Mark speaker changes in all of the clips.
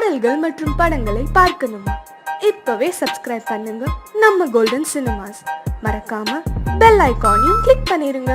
Speaker 1: பாடல்கள் மற்றும் படங்களை பார்க்கணுமா? இப்பவே சப்ஸ்கிரைப் பண்ணுங்க நம்ம கோல்டன் சினிமாஸ். மறக்காம பெல் ஐகானையும் கிளிக் பண்ணிருங்க.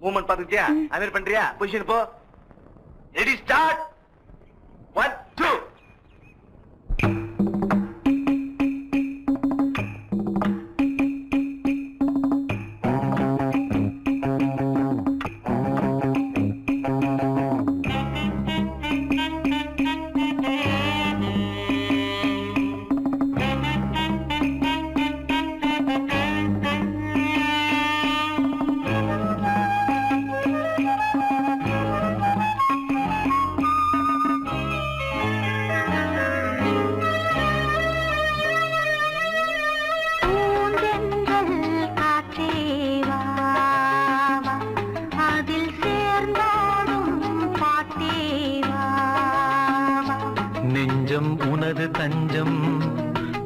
Speaker 2: மூவ்மெண்ட் பாத்துக்கிட்டியா? அமீர் பண்றியா? பொசிஷன் போ. Ready start. 1 2.
Speaker 3: நெஞ்சம் உனது தஞ்சம்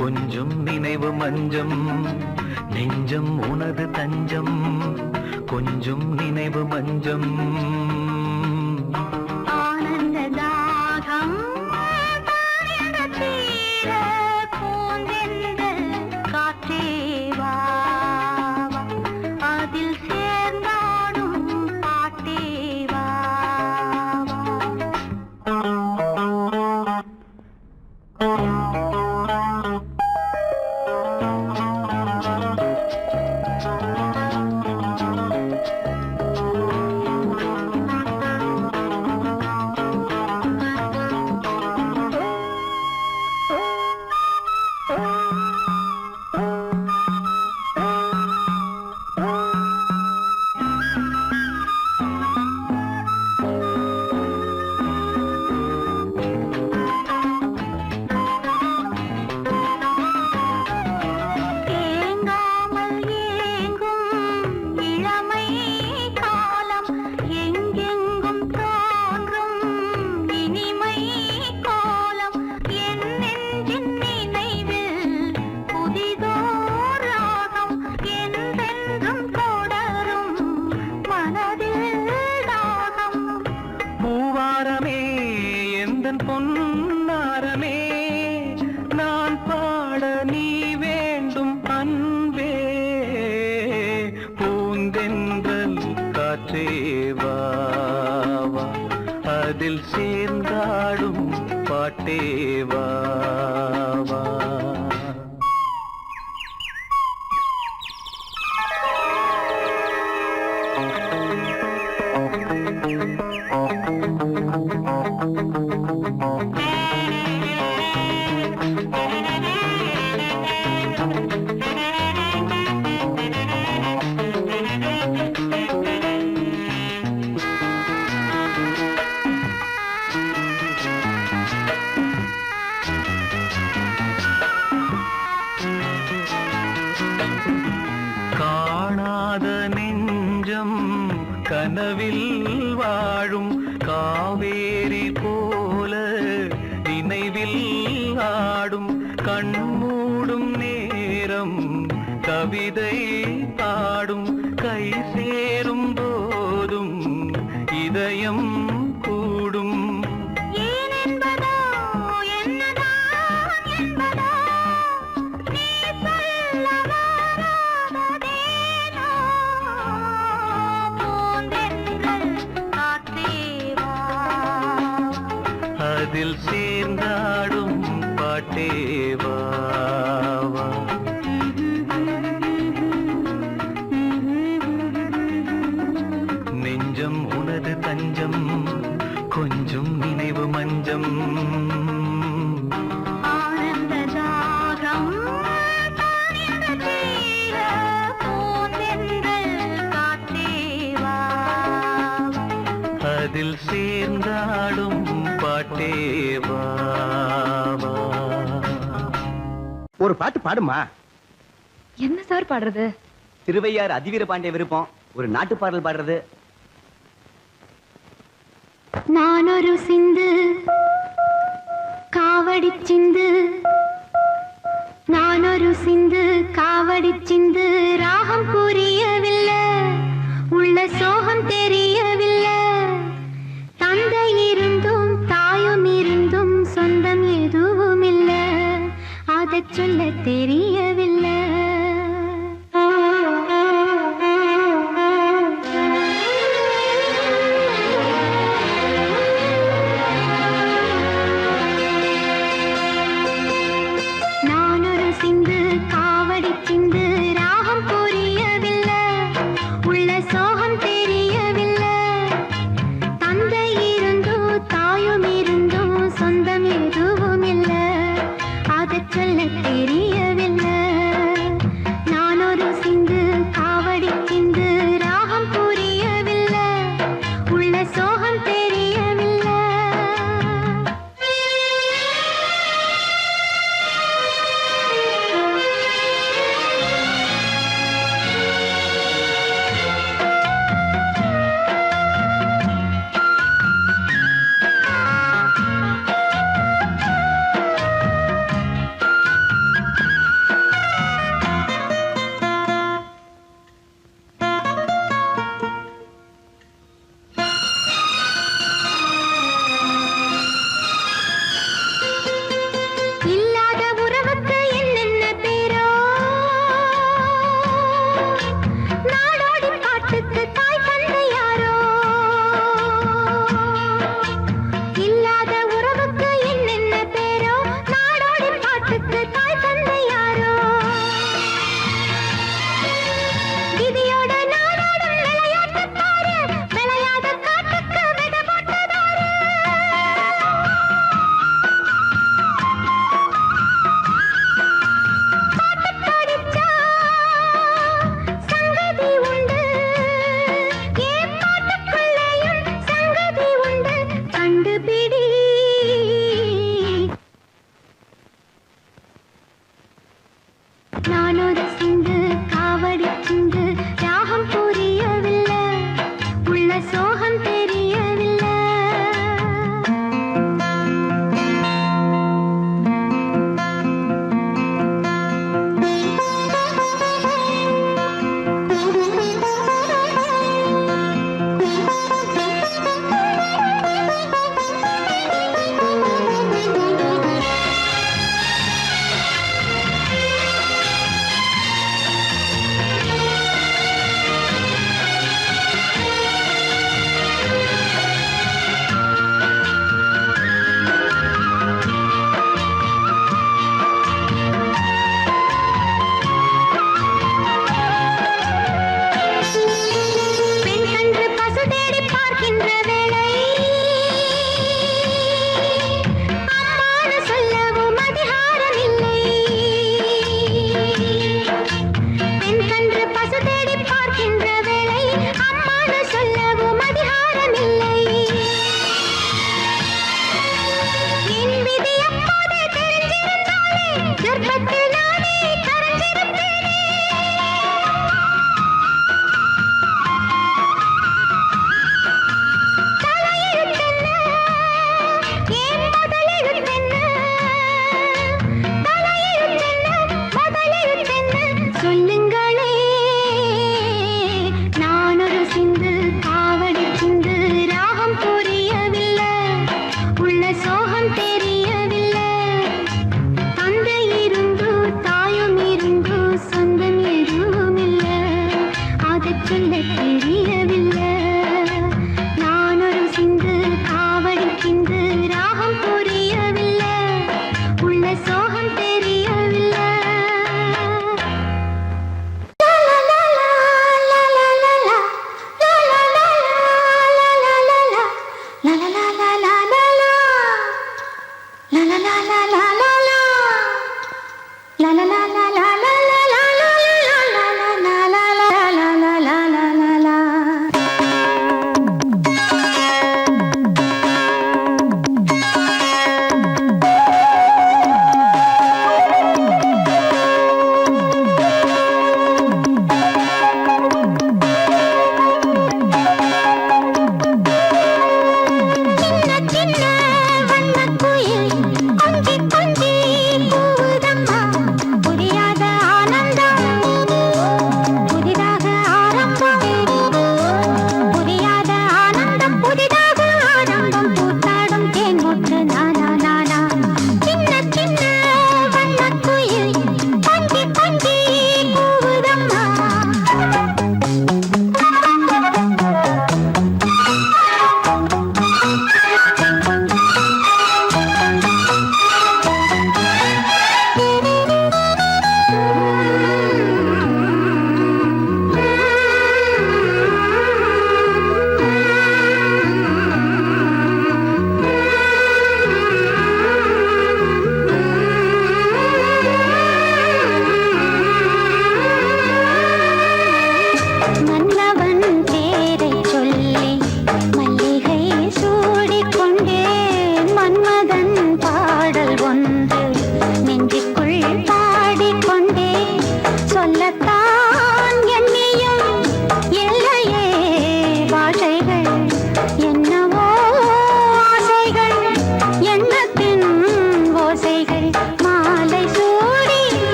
Speaker 3: கொஞ்சம் நினைவு மஞ்சம். நெஞ்சம் உனது தஞ்சம் கொஞ்சம் நினைவு மஞ்சம். பொன்னாரமே நான் பாட நீ வேண்டும் அன்பே. பூந்தென்றல் காற்றேவா அதில் சேர்ந்தாடும் பாட்டேவா. காணாத நெஞ்சம் கனவில் வாழும் காவேரி போல நினைவில் ஆடும். கண்மூடும் நேரம் கவிதை பாடும். கை சேரும் போதும் இதயம் கூடும். அதில் சேர்ந்தாடும் பாட்டேவா. நெஞ்சம் உனது தஞ்சம் கொஞ்சம் நினைவு மஞ்சம். அதில் சேர்ந்தாடும் பாட்டேவா.
Speaker 4: ஒரு பாட்டு பாடுமா? என்ன சார் பாடுறது?
Speaker 5: திருவையார் அதிவீர பாண்டிய விருப்பம், ஒரு நாட்டு பாடல் பாடுறது.
Speaker 6: நான் ஒரு சிந்து காவடி சிந்து, நான் ஒரு சிந்து காவடி சிந்து, ராகம் புரியவில்லை, உள்ள சோகம் தெரியவில்லை. தந்தை இருந்தும் தாயும் இருந்தும் சொந்தம் எதுவும் இல்லை, அதை சொல்ல தெரியவில்லை.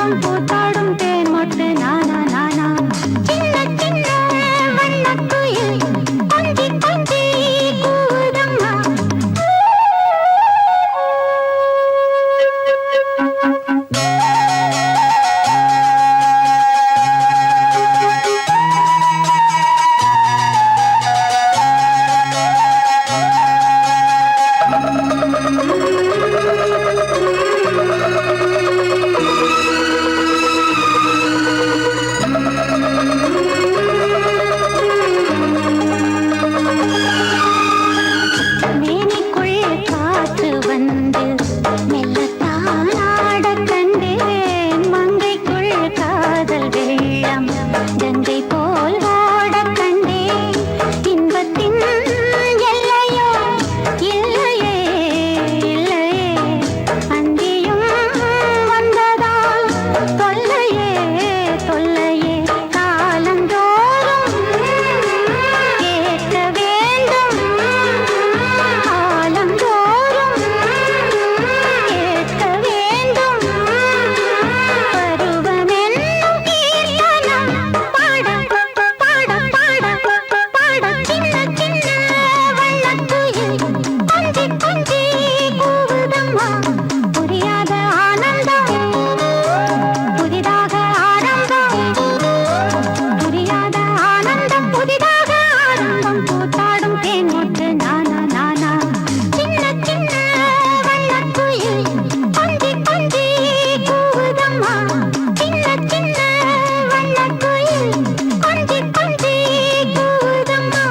Speaker 6: ஆனந்தம் கூத்தாடும் தேன் மொட்டு நானா நானா சின்ன சின்ன வண்ணக்குயில் கொஞ்சி கொஞ்சி கூதம்மா மேனிக்குள் காற்று வந்து மெல்லத்தான் ஆடக் கண்டேன் மங்கைக்குள் காதல் வெள்ளம் கங்கை போல் ஓடக் கண்டேன் இன்பத்தின் எல்லையோ இல்லையே இல்லையே அந்தியும் வந்ததால் தொல்லையே தொல்லையே காலந்தோறும் கேட்க வேண்டும் காலந்தோறும் கேட்க வேண்டும் பருவமென்னும் கீர்த்தனம் பாட பாட பாட பாட சின்ன சின்ன வண்ணக்குயில் கொஞ்சி கொஞ்சி கூவுதம்மா புரியாத ஆனந்தம் புதிதாக ஆரம்பம் புரியாத ஆனந்தம் புதிதாக ஆரம்பம் கூத்தாடும் தேன் மொட்டு நானா நானா சின்ன சின்ன வண்ணக்குயில் கொஞ்சி கொஞ்சி கூவுதம்மா சின்ன சின்ன வண்ணக்குயில் கொஞ்சி கொஞ்சி கூவுதம்மா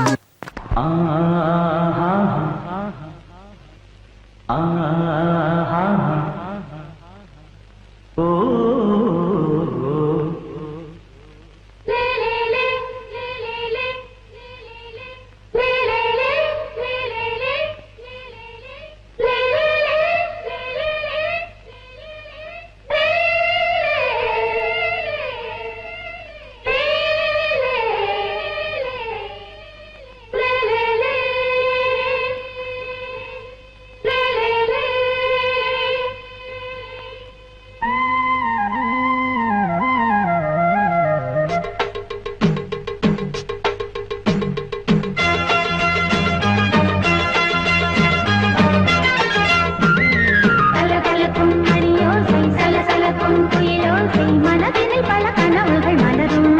Speaker 6: கலகலக்கும் மணியோசை சலசலக்கும் குயிலோசை மனதினில் பல கனவுகள் மலரும்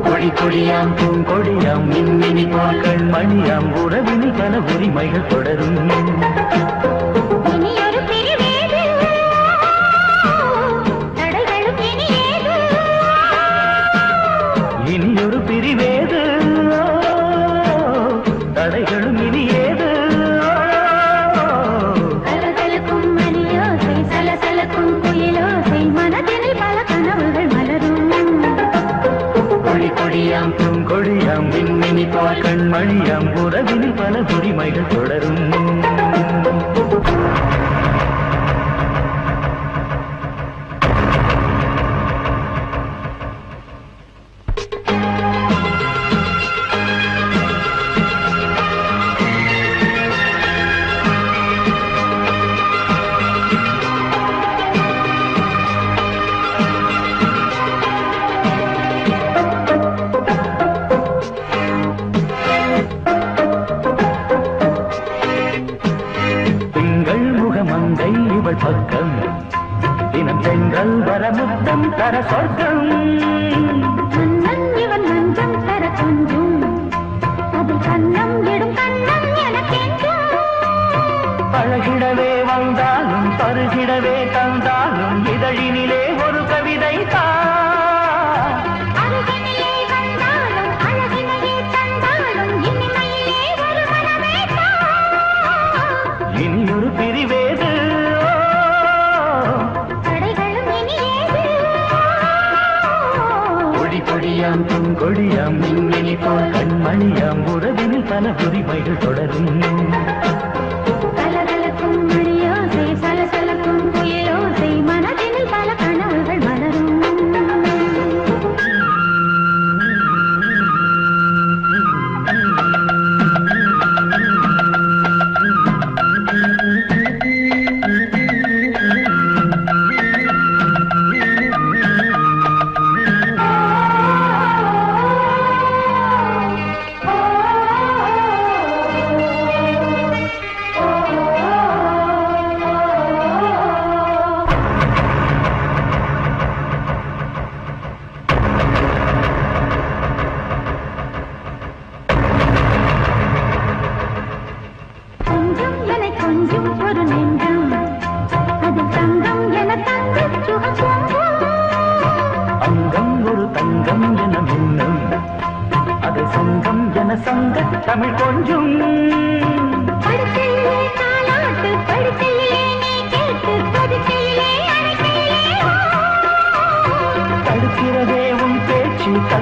Speaker 3: கொடி கொடியாம் பூங்கொடியாம் மின்மினி போல் கண்மணியாம் உறவினில் பல உரிமைகள் தொடரும்
Speaker 6: இனியொரு பிரிவேது தடைகளும் இனியேது
Speaker 3: இனியொரு பிரிவேது தடைகளும் இனியேது
Speaker 6: கலகலக்கும் மணியோசை சலசலக்கும் குயிலோசை மனதினில் பல கனவுகள் மலரும்
Speaker 3: கொடி கொடியாம் பூங்கொடியாம் மின்மினி போல் கண்மணியாம் உறவினில் பல உரிமைகள் தொடரும் இவள் பக்கம் தினம் சென்றல் வரமுத்தம் தர சொர்க்கம்
Speaker 6: மன்னன் இவன் மஞ்சம் தர கொஞ்சும் அதில் கண்ணம் இடும் கண்ணம் எனக்கென்றும்
Speaker 3: பழகிடவே வந்தாலும் பருகிடவே தந்தாலும் இதழினிலே ஒரு கவிதை தான்
Speaker 6: அருகினிலே வந்தாலும் அழகினையே தந்தாலும் இனிமையிலே ஒரு மனமே தான்
Speaker 3: இனியொரு பிரிவேது
Speaker 6: தடைகளும் இனியேது
Speaker 3: கொடி கொடியாம் பூங்கொடியாம் மின்மினி போல் கண்மணியாம் உறவினில் பல உரிமைகள் தொடரும்
Speaker 6: கலகலக்கும் மணியோசை சலசலக்கும் குயிலோசை மனதினில் பல கனவுகள் மலரும்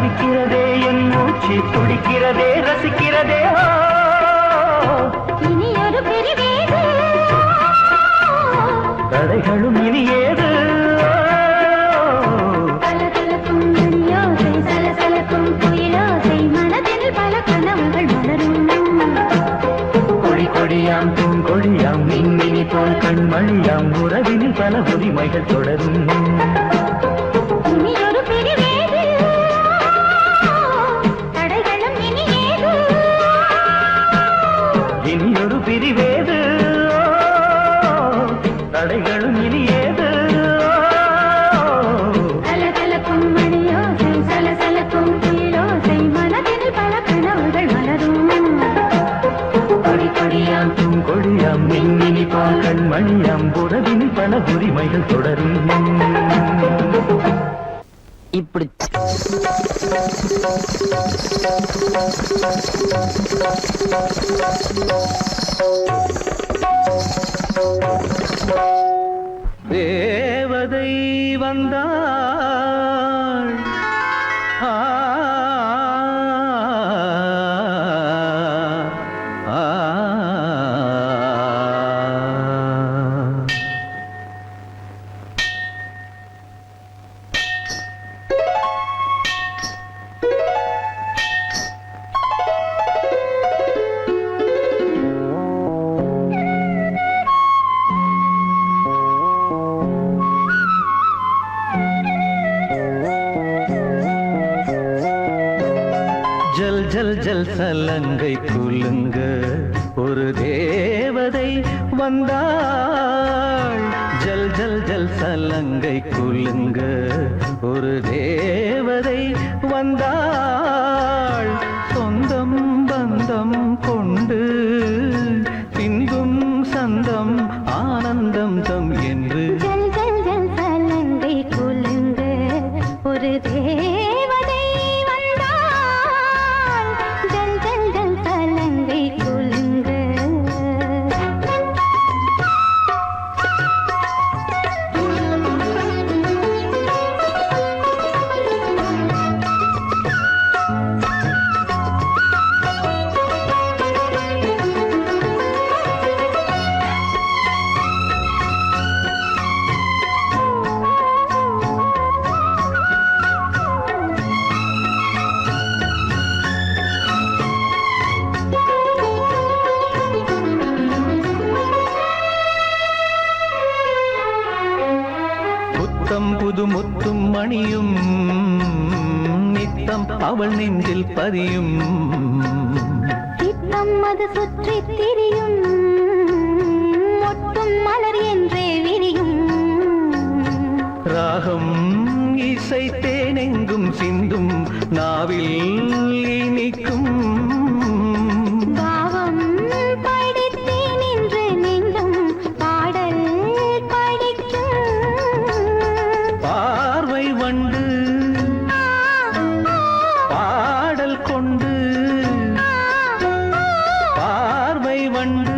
Speaker 3: தவிக்கிறதே என் மூச்சு துடிக்கிறதே ரசிக்கிறதே
Speaker 6: இனி ஒரு பிரிவேது
Speaker 3: தடைகளும் இனி ஏது
Speaker 6: கலகலக்கும் மணியோசை சலசலக்கும் குயிலோசை மனதில் பல கனவுகள் மலரும்
Speaker 3: கொடி கொடியாம் பூங்கொடியாம் மின்மினி போல் கண்மணியாம் உறவினில் பல உரிமைகள் தொடரும்
Speaker 6: இனி ஒரு பிரிவேது தடைகளும் இனி ஏது
Speaker 3: இனி ஒரு பிரிவேது தடைகளும் இனி ஏது
Speaker 6: கலகலக்கும் மணியோசை சலசலக்கும் குயிலோசை மனதில் பல கனவுகள் மலரும்
Speaker 3: கொடி கொடியாம் பூங்கொடியாம் மின்மினி போல் கண்மணியாம் உறவினில் பல உரிமைகள் தொடரும்
Speaker 5: இப்படி
Speaker 3: தேவதை வந்தாள் ஆ, ஆ, ஆ. ஜல் ஜல் ஜல் சலங்கை குலுங்க ஒரு தேவதை வந்தாள் ஜல் ஜல் ஜல் சலங்கை குலுங்க ஒரு தேவதை வந்தாள் சொந்தம் பந்தம் கொண்டு பின்பும் சந்தம் ஆனந்தம் தம் என்று
Speaker 6: ஜல் ஜல் ஜல் சலங்கை குலுங்க ஒரு தேவதை வந்தாள் ஜல் ஜல் ஜல் சலங்கை குலுங்க
Speaker 3: புத்தம் புது முத்தும் மணியும் நித்தம் அவள் நெஞ்சில் பதியும்
Speaker 6: சித்தம் அது சுற்றி திரியும் மொட்டும் மலர் என்றே விரியும்
Speaker 3: ராகம் இசை தேனெங்கும் சிந்தும் நாவில் இனிக்கும்
Speaker 6: பாவம் படித்தேன் என்று நெஞ்சும் பாடல் படிக்கும்
Speaker 3: பார்வை வண்டு பாடல் கொண்டு பார்வை வண்டு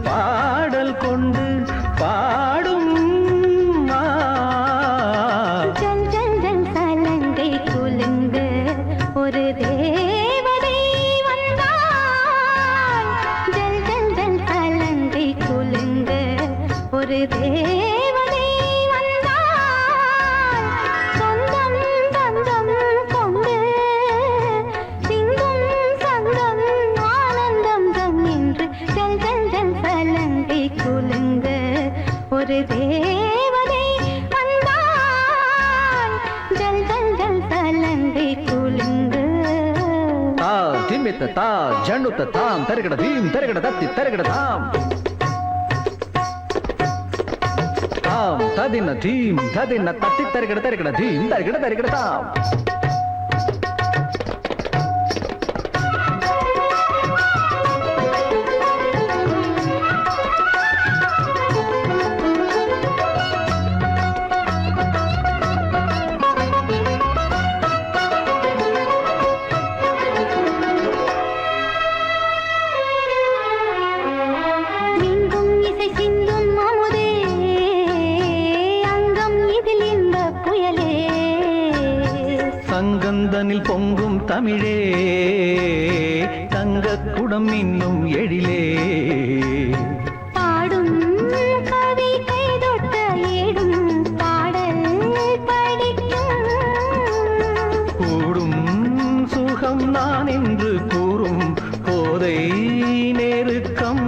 Speaker 3: பாடல் கொண்டு பாடும்
Speaker 6: ஜல் ஜல் ஜல் சலங்கை குலுங்க ஒரு தேவதை வந்தாள் ஜல் ஜல் ஜல் சலங்கை குலுங்க ஒரு தேவதை வந்தாள் சொந்தம் பந்தம் கொண்டு சிங்கம் சங்கம் ஆனந்தம் தம் என்று ஜல் ஜல் ஜல் சலங்கை குலுங்க ஒரு தேவதை வந்தாள் ஜல் ஜல் ஜல் சலங்கை குலுங்க
Speaker 3: தா திம்மித்த தா ஜண்ணுத்த தாம் தருகட தீம் தருகட தத்தி தருகட தாம் தாம் ததின தீம் ததின தத்தி தருகட தருகட தீம் தருகட தருகட தாம்
Speaker 6: மின்கும் இசை சிந்தும் அமுதே அங்கம் இதில் இந்த புயலே
Speaker 3: தங்கந்தனில் பொங்கும் தமிழே தங்க குடம் இன்னும் எழிலே
Speaker 6: பாடும் கவி கைதொட்ட ஏடும் பாடல் படிக்கும்
Speaker 3: கூடும் சுகம் நான் என்று கூறும் போதை நெருக்கம்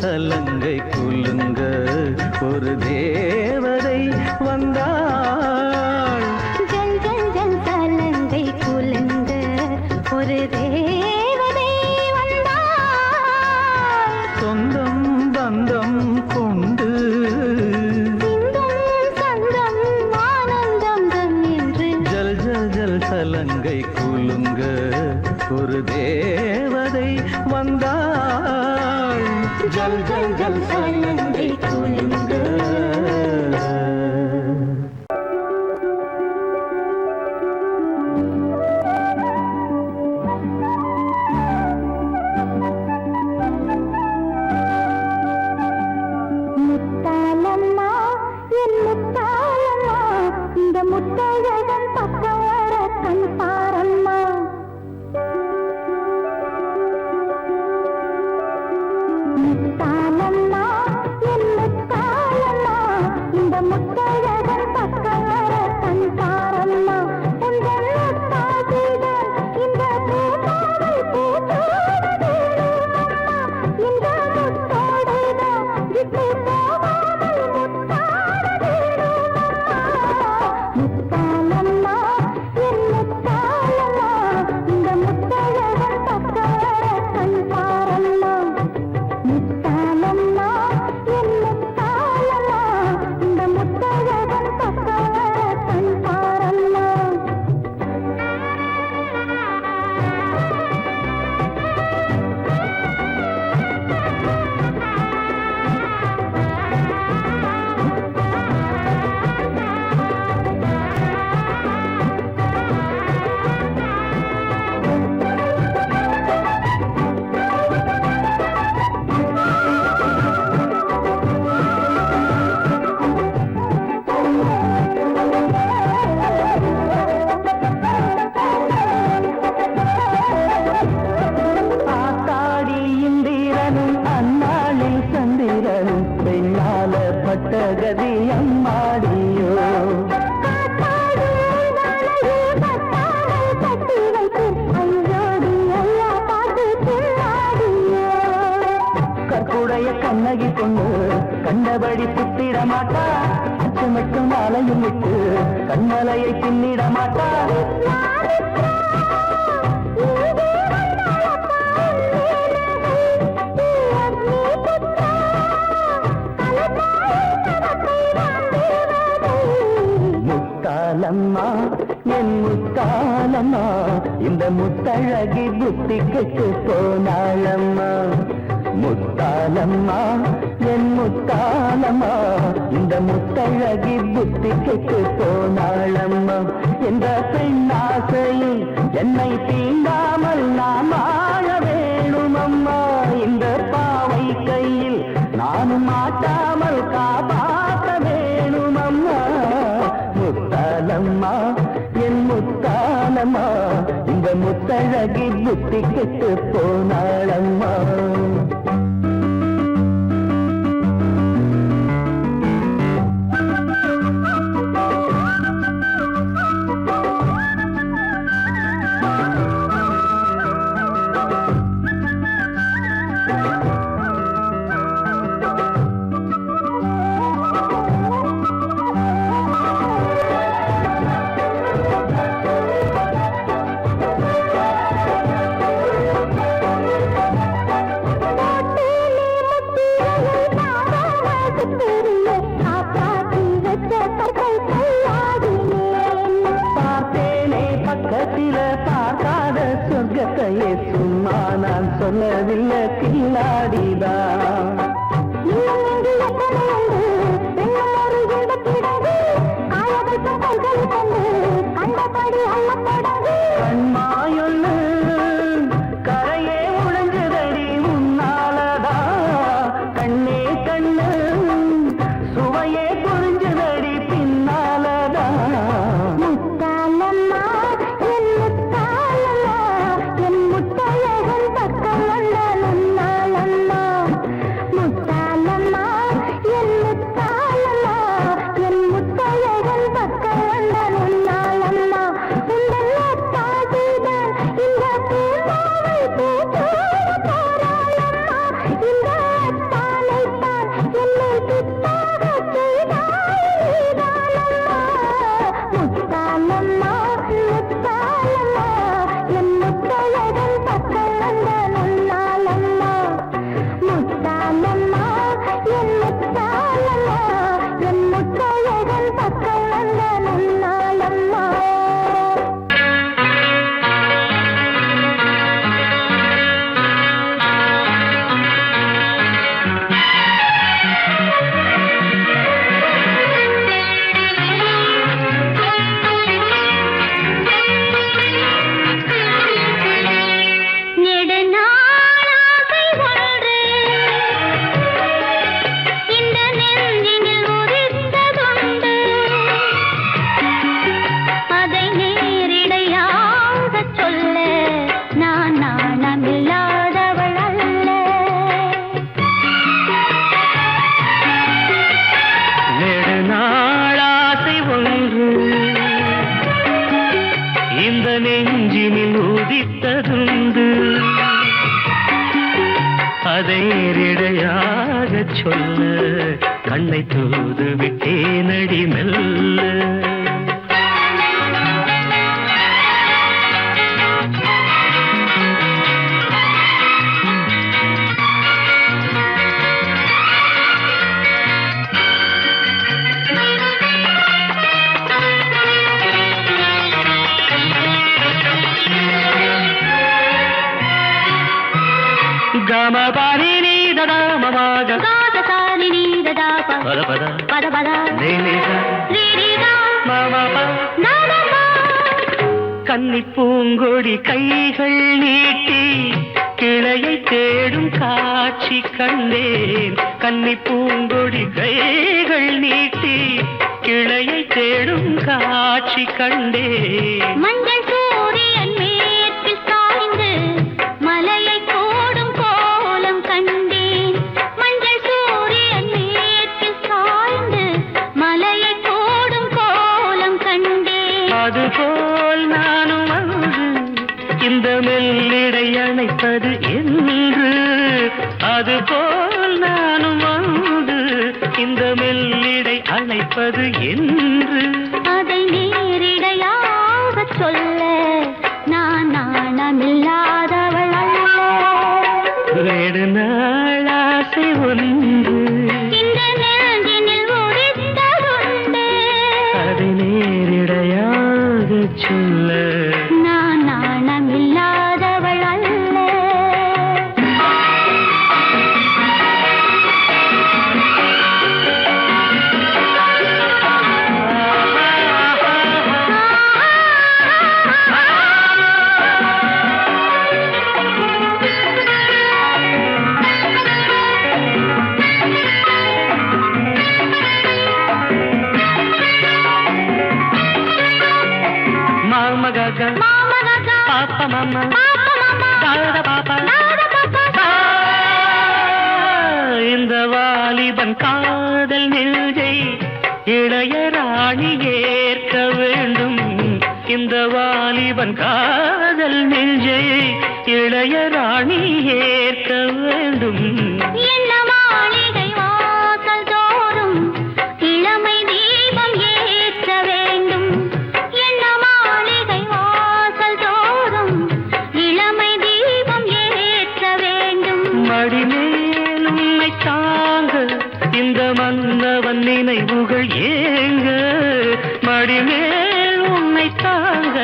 Speaker 3: சலங்கை குலுங்க ஒரு தேவதை வந்தாள்
Speaker 6: ஜல் ஜல் ஜல் சலங்கை குலுங்க ஒரு தேவதை வந்தாள்
Speaker 3: சொந்தம் பந்தம் கொண்டு
Speaker 6: சந்தம் ஆனந்தம் தம் என்று
Speaker 3: ஜல் ஜல் ஜல் சலங்கை குலுங்க ஒரு தேவதை வந்தாள் ஜல் ஜல் ஜல் சலங்கை குலுங்க
Speaker 6: முத்தாலம்மா என் முத்தாலம்மா இந்த முத்தழகன் பக்கம் வர கண் பாரம்மா முத்தாலம்மா என் முத்தாலம்மா இந்த முத்தழகன் பக்கம் வர கண் பாரம்மா உங்கள் முத்தாதிகள் இந்த பூமாவை பூச்சோடு இந்த முத்தோடுதான் விட்டு போகாமல் முத்தாட முத்தாலம்மா என் முத்தாலம்மா இந்த முத்தழகன் பக்கம் வர கண் பாரம்மா முத்தாலம்மா என் முத்தாலம்மா இந்த முத்தழகன் பக்கம் வர கண் பாரம்மா
Speaker 3: ஆத்தாடி இந்திரனும் அந்நாளில் சந்திரனும் பெண்ணால பட்டகதி அம்மாடியோ கற்புடைய கண்ணகி கொண்டு கண்டபடி புத்திட மாட்டா அச்சமட்டும் மாலையும் விட்டு கண்மலையை பின்னிட மாட்டா முத்தாலம்மா என் முத்தாலம்மா இந்த முத்தழகி புத்தி கெட்டு போனாளம்மா முத்தாலம்மா என் முத்தாலம்மா இந்த முத்தழகி புத்தி கெட்டு போனாளம்மா என்ற பெண்ணாசையில் என்னை தீண்டாமல் நான் வாழ வேணுமம்மா இந்த பாவை கையில் நானும் மாட்டாமல் காப்பாற்ற வேணுமம்மா முத்தாலம்மா என் முத்தாலம்மா இந்த முத்தழகி புத்தி கெட்டு போனாளம்மா சொல்ல கண்ணை தூது விட்டேனடி மெல்ல. గమ పాని నీ దదా మమాగ
Speaker 6: గాద సాని నీ దదా
Speaker 3: పద పద
Speaker 6: పద పద
Speaker 3: నీ నీ
Speaker 6: రీ రీ గా
Speaker 3: మమ ప
Speaker 6: నా నా పా.
Speaker 3: கன்னி பூங்கொடி கைகள் நீட்டி கிளையை தேடும் காட்சி கண்டேன். கன்னி பூங்கொடி கைகள் நீட்டி கிளையை தேடும் காட்சி கண்டேன்.
Speaker 6: மஞ்சள் சூரியன் மேற்கில் சாய்ந்து மலையை கோடும் கோலம் கண்டேன். மஞ்சள் சூரியன் மேற்கில் சாய்ந்து மலையை கோடும் கோலம் கண்டேன்.
Speaker 3: அதுபோல் நானும் வந்து இந்த மெல்லிடை அணைப்பது என்று. அதுபோல் நானும் வந்து இந்த மெல்லிடை அணைப்பது என்று.
Speaker 6: அதை நேரிடையாக சொல்ல நான் நாணமில்லாதவள் அல்ல.
Speaker 3: வேறு நாள் ஆசை ஒன்று
Speaker 6: இந்த நெஞ்சினில் உதித்ததுண்டு.
Speaker 3: அதை நேரிடையாக சொல்ல
Speaker 6: நான் நாணமில்லாதவள் அல்ல.
Speaker 3: மாம கக
Speaker 6: மாமா ககா
Speaker 3: பாப்ப மாமா
Speaker 6: பாப்பா மாமா
Speaker 3: தாத பாப்பா
Speaker 6: தாதா பாப்பா.
Speaker 3: இந்த வாலிபன் காதல் நெஞ்சை இளையராணி ஏற்க வேண்டும். இந்த வாலிபன் காதல் நெஞ்சை இளையராணி ஏற்க வேண்டும்.
Speaker 6: என்ன மாளிகை வாசல் தோறும் இளமை தீபம் ஏற்ற வேண்டும். என்ன மாளிகை வாசல் தோறும் இளமை தீபம் ஏற்ற வேண்டும்.
Speaker 3: மடிமேல் உன்னை தாங்க இந்த மன்னவன் நினைவுகள் ஏங்க. மடிமேல் உன்னை தாங்க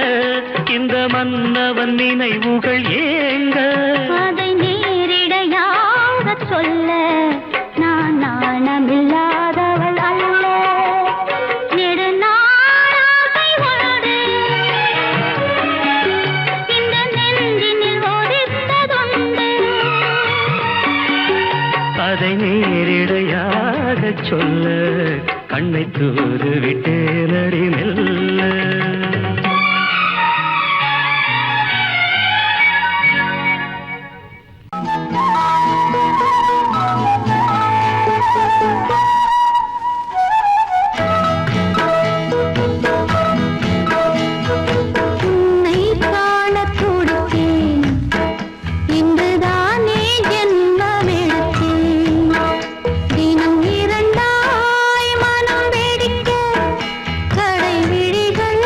Speaker 3: இந்த மன்னவன் நினைவுகள் ஏங்க.
Speaker 6: அதை நேரிடையாக சொல்ல நான் நாணமில்லாதவள் அல்ல. நெடுநாளாசை ஒன்று இந்த நெஞ்சினில் ஒதித்ததுண்டு.
Speaker 3: அதை நேரிடையாக சொல்ல கண்ணை தூது விட்டேனடி மெல்ல.
Speaker 6: உன்னை காணத் துடித்தேன், இன்றுதானே ஜென்மமெடுத்தேன். தினம் இரண்டாய் மனம் வெடிக்க கடை விழிகள்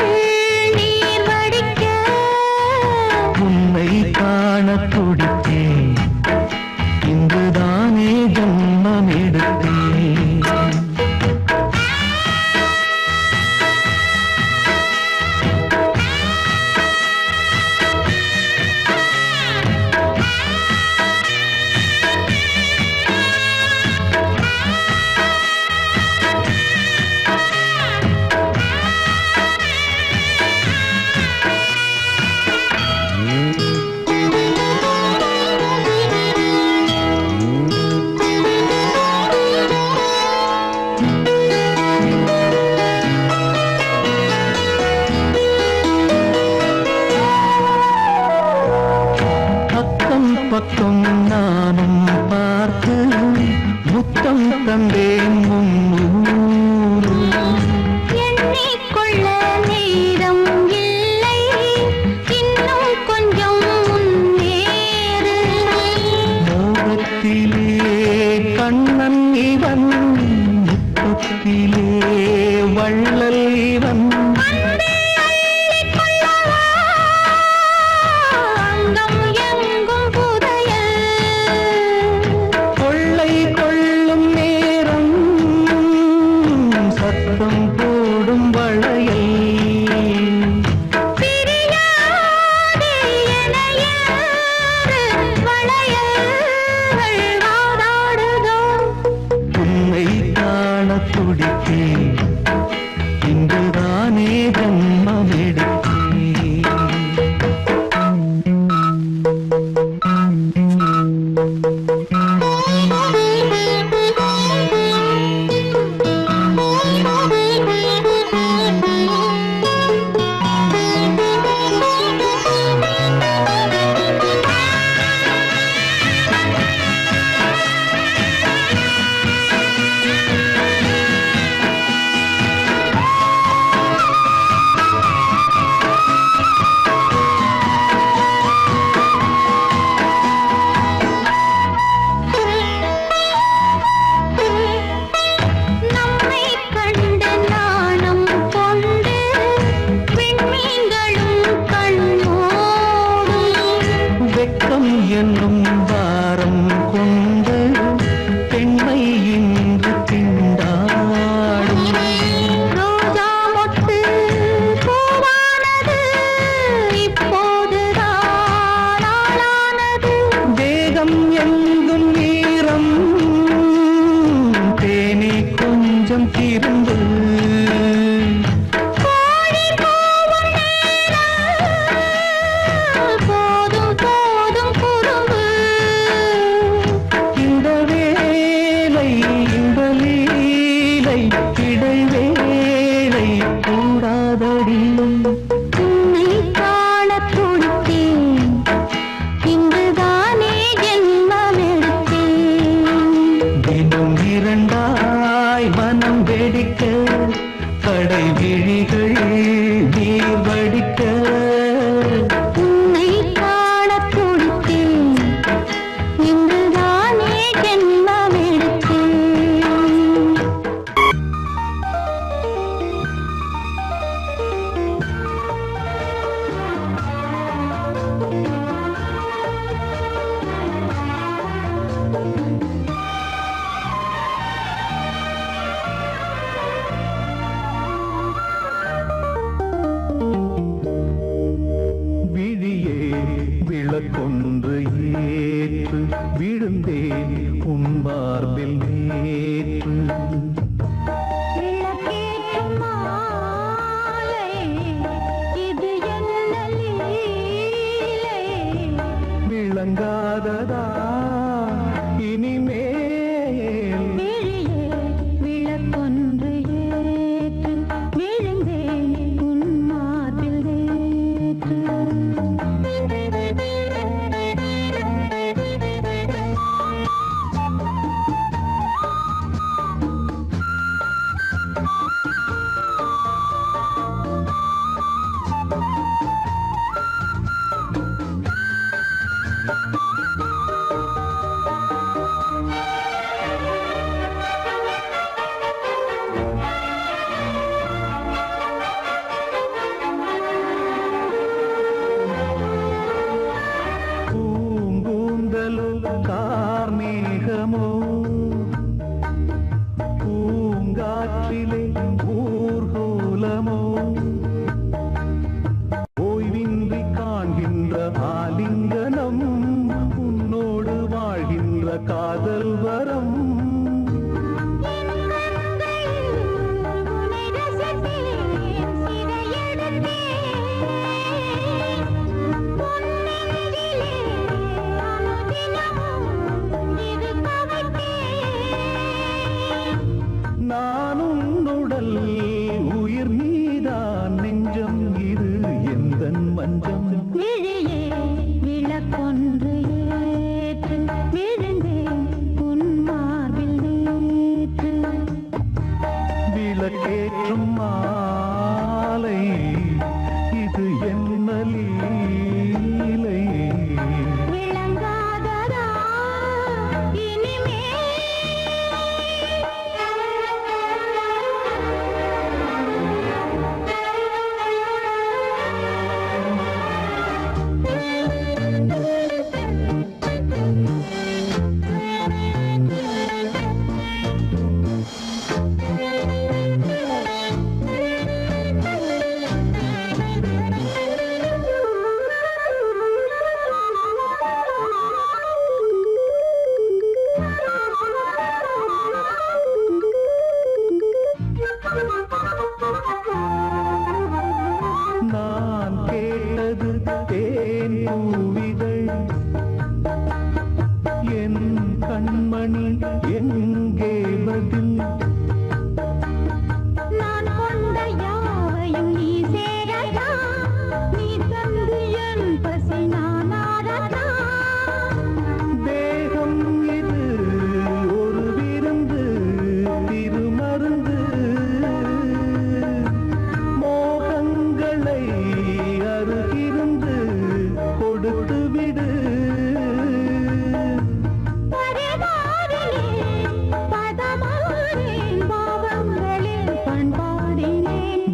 Speaker 3: வள்ளல் இவன்
Speaker 6: அங்கம் எங்கும் புதையல்
Speaker 3: கொள்ளை கொள்ளும் நேரம் சத்தம் போடும் வளையல்
Speaker 6: பிரியாதே எனையாறு வளையல்கள் வாதாடுதோ
Speaker 3: உன்னை காண துடித்தேன் இன்றுதானே ஜன்மம் எடுத்தேன்
Speaker 6: நம்மை கண்ட நாணம் கொண்டு விண்மீன்களும் கண்ணோடும்
Speaker 3: வெட்கம் என்னும் பாரம் கொண்டு பெண்மை இன்று திண்டாடும்
Speaker 6: ரோஜா மொட்டு பூவானது இப்போதுதான் ஆளானது
Speaker 3: தேகம் எங்கும் நீரம் தேனே கொஞ்சம் திருந்து
Speaker 6: கோழி கூவும் நேரம் போதும் போதும் குறும்பு
Speaker 3: இந்த வேலை இந்த லீலை இடைவேளை கூடாதடி
Speaker 6: உன்னை காண துடித்தேன் இங்குதானே ஜென்மமெடுத்தேன்
Speaker 3: தினம் இரண்டாய் மனம் வெடிக்க கடை விழிகள் நீர் வடிக்க
Speaker 6: உன்னை காண துடித்தேன் இங்குதானே ஜென்மமெடுத்தேன்
Speaker 3: விழியே விளக்கொன்று ஏற்று விழுந்தேன் உன் மார்பில் நேற்று
Speaker 6: விளக்கேற்றும் மாலை இது என்ன லீலை
Speaker 3: விளங்காததா இனிமேல்
Speaker 6: விழியே விளக்கொன்று ஏற்று விழுந்தேன் உன் மார்பில் நேற்று
Speaker 3: பூங்கூந்தலோ கார்மேகமோ பூங்காற்றிலே ஊர்கோலமோ ஓய்வின்றி காண்கின்ற ஆலிங்கனம் உன்னோடு வாழ்கின்ற காதல் வரம்
Speaker 6: உன்னை ரசித்தேன் சிறையெடுத்தேன் பொன்னெஞ்சிலே அனுதினமும் இருக்க வைத்தேன்
Speaker 3: நான் உன்னுடல் உயிர் நீதான் நெஞ்சம் இது எந்தன் மஞ்சம்
Speaker 6: விழியே விளக்கொன்று ஏற்று விழுந்தேன் உன் மார்பில் நேற்று
Speaker 3: விளக்கேற்றும் மாலை இது என்ன லீலை
Speaker 6: விளங்காததா இனிமே
Speaker 3: நான் கேட்டது தேன் பூவிகள் என் கண்மணி எங்கே பதில்
Speaker 6: நான் கொண்ட யாவையும் நீ சேரதா நீ தந்து என் பசி நான் ஆரதா
Speaker 3: தேகம் இது ஒரு விருந்து திருமருந்து மோகங்களை அருகிருந்து கொடுத்து விடு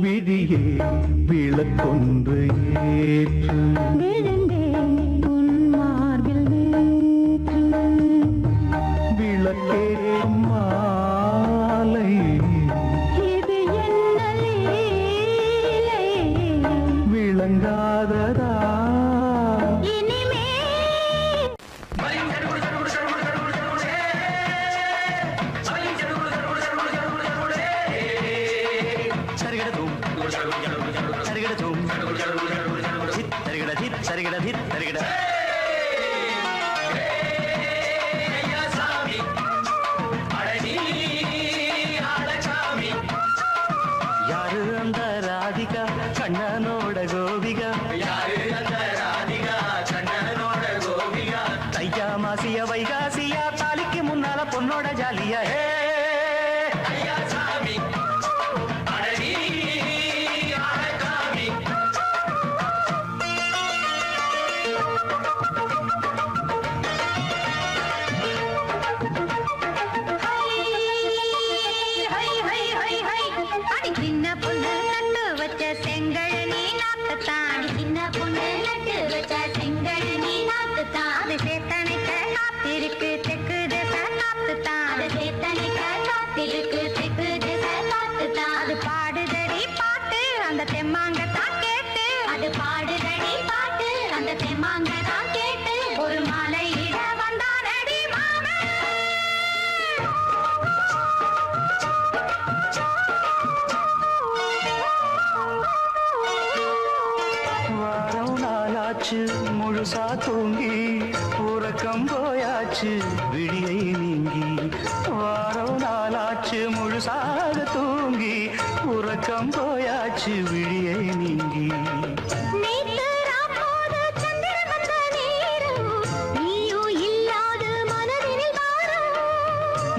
Speaker 3: விழியே விளக்கொன்று ஏற்று விளக்கேற்றும் மாலை விளங்காததா யாரு அந்த ராதிகா கண்ணனோட கோபிகா தையா மாசிய வைகாசியா தாலிக்கு முன்னால பொண்ணோட ஜாலியா
Speaker 6: ஒரு மாலை இட வந்தானடி மாமே
Speaker 3: வாரம் நாளாச்சு முழுசா தூங்கி உறக்கம் போயாச்சு விடியை நீங்கி வாரம் நாளாச்சு முழுசாக தூங்கி உறக்கம் போயாச்சு விடியை நீங்கி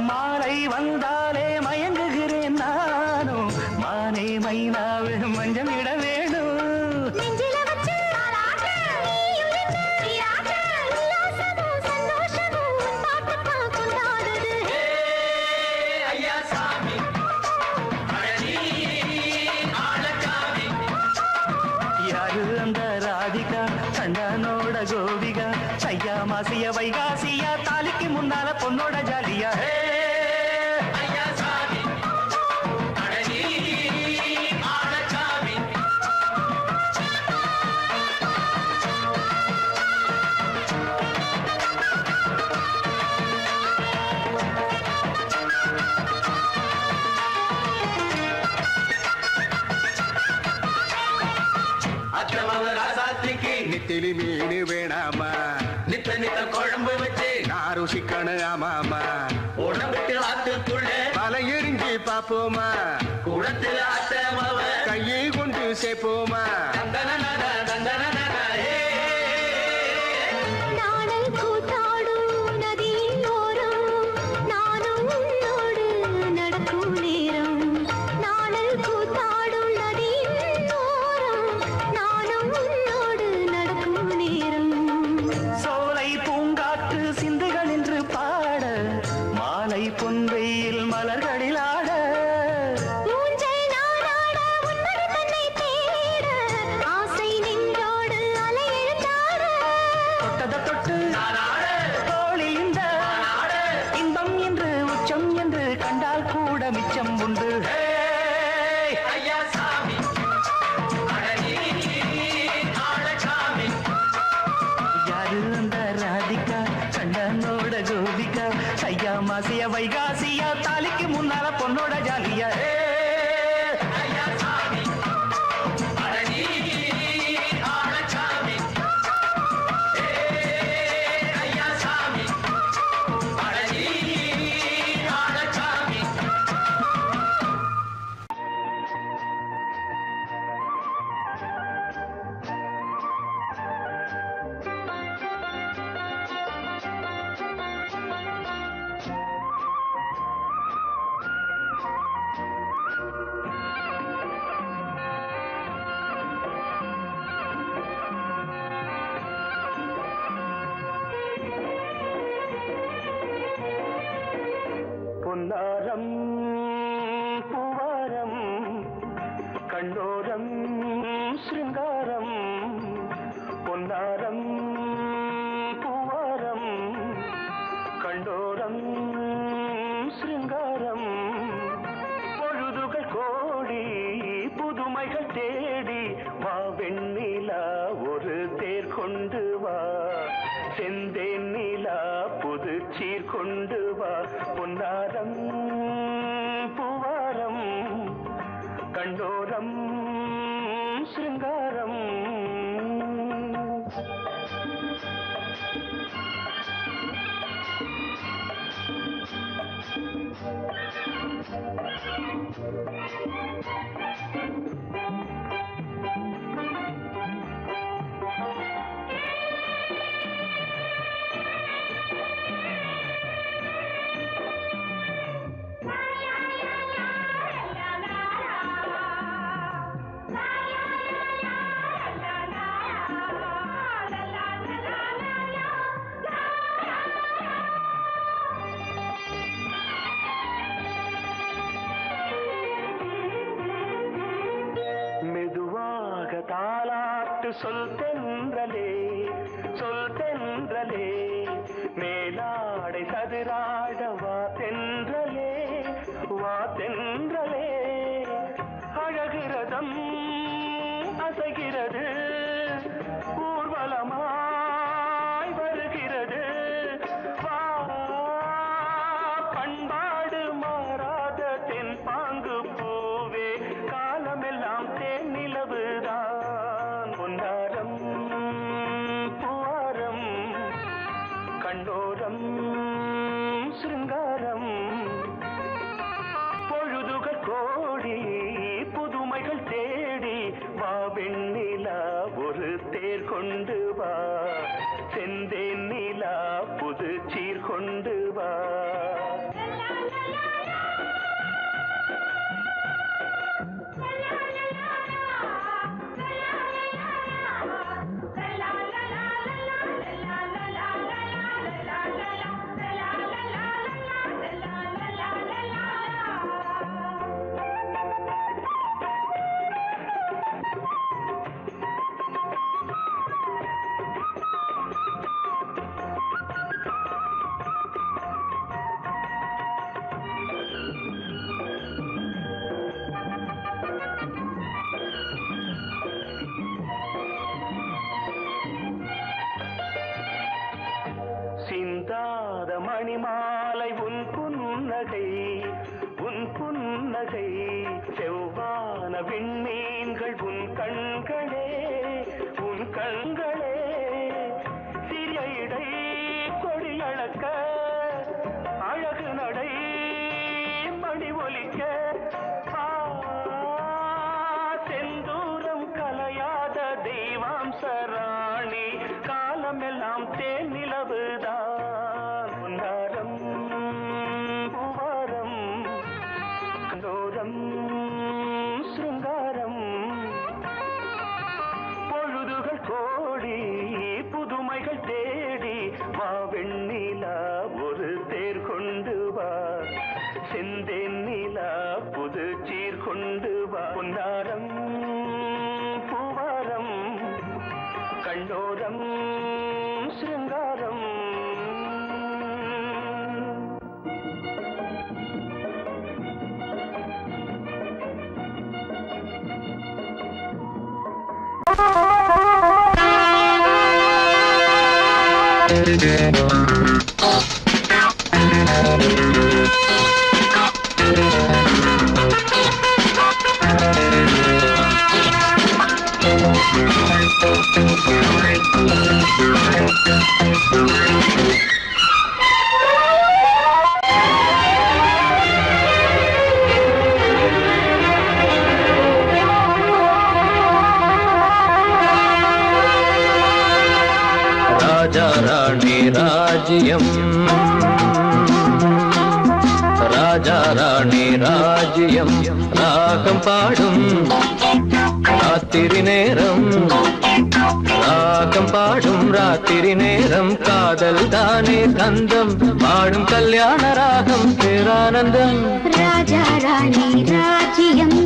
Speaker 3: மாலை வந்தாலே மயங்குகிறேன் நானும் மானே மைனாவே மஞ்சம் இட வேணும் யாரு அந்த ராதிகா கண்ணனோட கோபிகா சையா மாசிய வைகாசியா தாலிக்கு முன்னால பொண்ணோட ஜாலியா
Speaker 4: நெத்திலி மீன் வேணாமா
Speaker 2: நித்த நித்த குழம்பு வச்சு
Speaker 4: நான் ருசிக்கணும் ஆமாமா
Speaker 2: உடம்புக்கு ஆத்துக்குள்ள
Speaker 4: பல எரிஞ்சு பாப்போமா
Speaker 2: குடத்துல ஆத்தமாவ
Speaker 4: கையை கொண்டு சேர்ப்போமா
Speaker 2: தந்தன தந்தன
Speaker 3: பொன்வெயில் மலர்களில் ஆட தொட்டத தொட்டு தோளில் இந்த இன்பம் என்று உச்சம் என்று கண்டால் கூட மிச்சம் உண்டு யாரு அந்த ராதிகா கண்ணனோட கோபிகா சையா மாசிய வைகாசியா தாலிக்கு முன்னால பொண்ணோட ஜாலியா கண்ணோரம் சிருங்காரம் பொன்னாரம் பூவாரம் கண்டோரம் சிருங்காரம் பொழுதுகள் கோடி புதுமைகள் தேடி வா வெண்ணிலா ஒரு தேர் கொண்டு வா செந்தேன் நிலா புது சீர் கொண்டு வா பொன்னாரம் பூவாரம் கண்டோரம் சிருங்காரம் தாலாட்டு சொல் தென்றலே மேலாடை சதுராட வா தென்றலே அழகிறதம் அசைகிறது ஊர்வலமாய் வருகிறது வா பண்பாடு மாறாத தென் பாங்கு பூவே காலமெல்லாம் தேன் நிலவுதான் பொன்னாரம் பூவாரம் கண்டோரம் சிருங்காரம் பொழுதுகள் கோடி புதுமைகள் தேடி வா வெண்ணிலா ஒரு தேர் கொண்டு வா செந்தேன் நிலா புது சீர் கொண்டு வா சிந்தாத மணிமாலை உன் புன்னகை செவ்வான விண்மீன்கள் உன் கண்களே சிறிய இடை கொடியளக்க அழகு நடை மணி ஒலிக்க செந்தூரம் கலையாத தெய்வாம்சராணி காலமெல்லாம் தேன் நிலவுதான் பொன்னாரம் பூவாரம் கண்டோரம் சிருங்காரம் பொழுதுகள் கோடி புதுமைகள் தேடி வா வெண்ணிலா ஒரு தேர் கொண்டு வா செந்தேன் நிலா புது சீர் கொண்டு வா பொன்னாரம் பூவாரம் கண்டோரம் சிருங்காரம்
Speaker 7: ராஜா ராணி ராஜ்யம் ராஜா ராணி ராஜ்யம் ராகம் பாடும் ராத்திரி நேரம் ராகம் பாடும் ராத்திரி நேரம் காதல் தானே கந்தம் பாடும் கல்யாண ராகம் பேரானந்தம்
Speaker 6: ராஜா ராணி ராஜ்யம்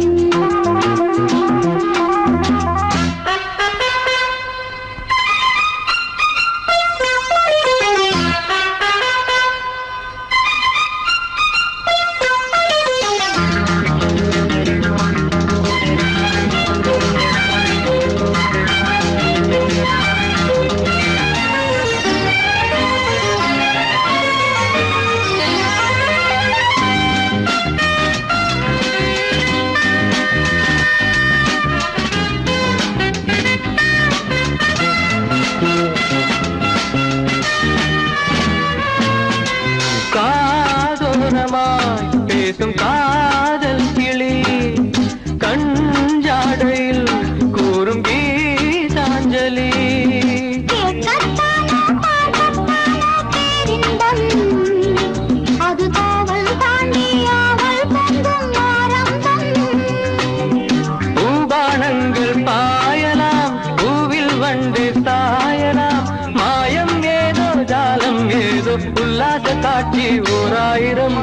Speaker 7: ராஜாத்தி ஓராயிரம்.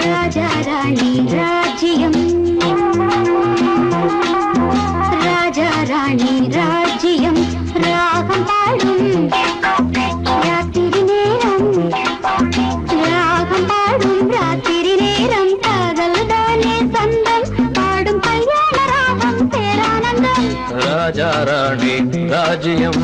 Speaker 6: ராஜா ராணி ராஜ்யம், ராஜா ராணி ராஜ்யம், ராகம் பாடும் ராத்திரி நேரம், ராகம் பாடும் ராத்திரி நேரம், காதல் தானே சொந்தம், பாடும் கல்யாண ராகம் பேரானந்தம்.
Speaker 7: ராஜா ராணி ராஜ்யம்.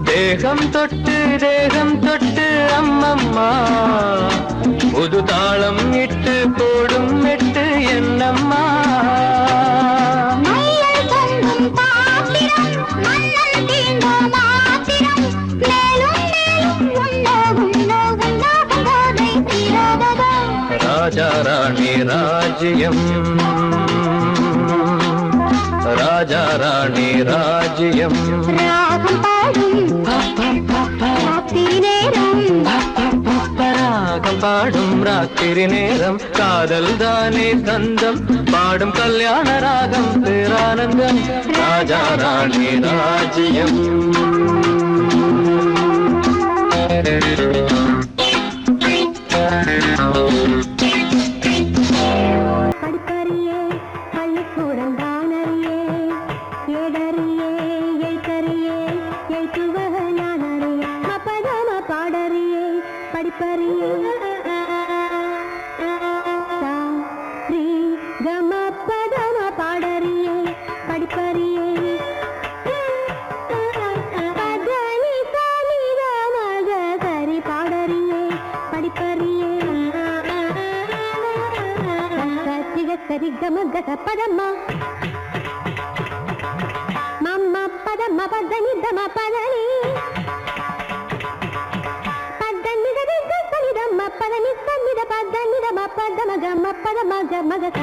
Speaker 7: தேகம் தொட்டு அம்மம்மா புது தாளம் இட்டு போடும் மெட்டு என்னம்மா. ராஜா ராணி ராஜ்யம், ராஜா ராணி ராஜ்யம். ராகம் பாடும் ராத்திரி நேரம், காதல் தானே தந்தம், பாடும் கல்யாண ராகம் பேரானந்தம். ராஜா ராணி ராஜ்யம்.
Speaker 6: படிப்பறியே பள்ளிக்கூடம் தானறியே, ஏடறியே எழுத்தறியே எழுத்துவக ஞானறியே, மப்பதம பாடறியே படிப்பறியே, சாரி கமப்பதம பாடறியே படிப்பறியே, பதனி சாமித மக சரி பாடறியே படிப்பறியே, சரி கம கச பதம்மா மம்ம பதம்ம பதனி தம பதனி பதனி கரி கசனி தம்ம பதனி சன்னித பதனி தம பதம கம பதம கம கச.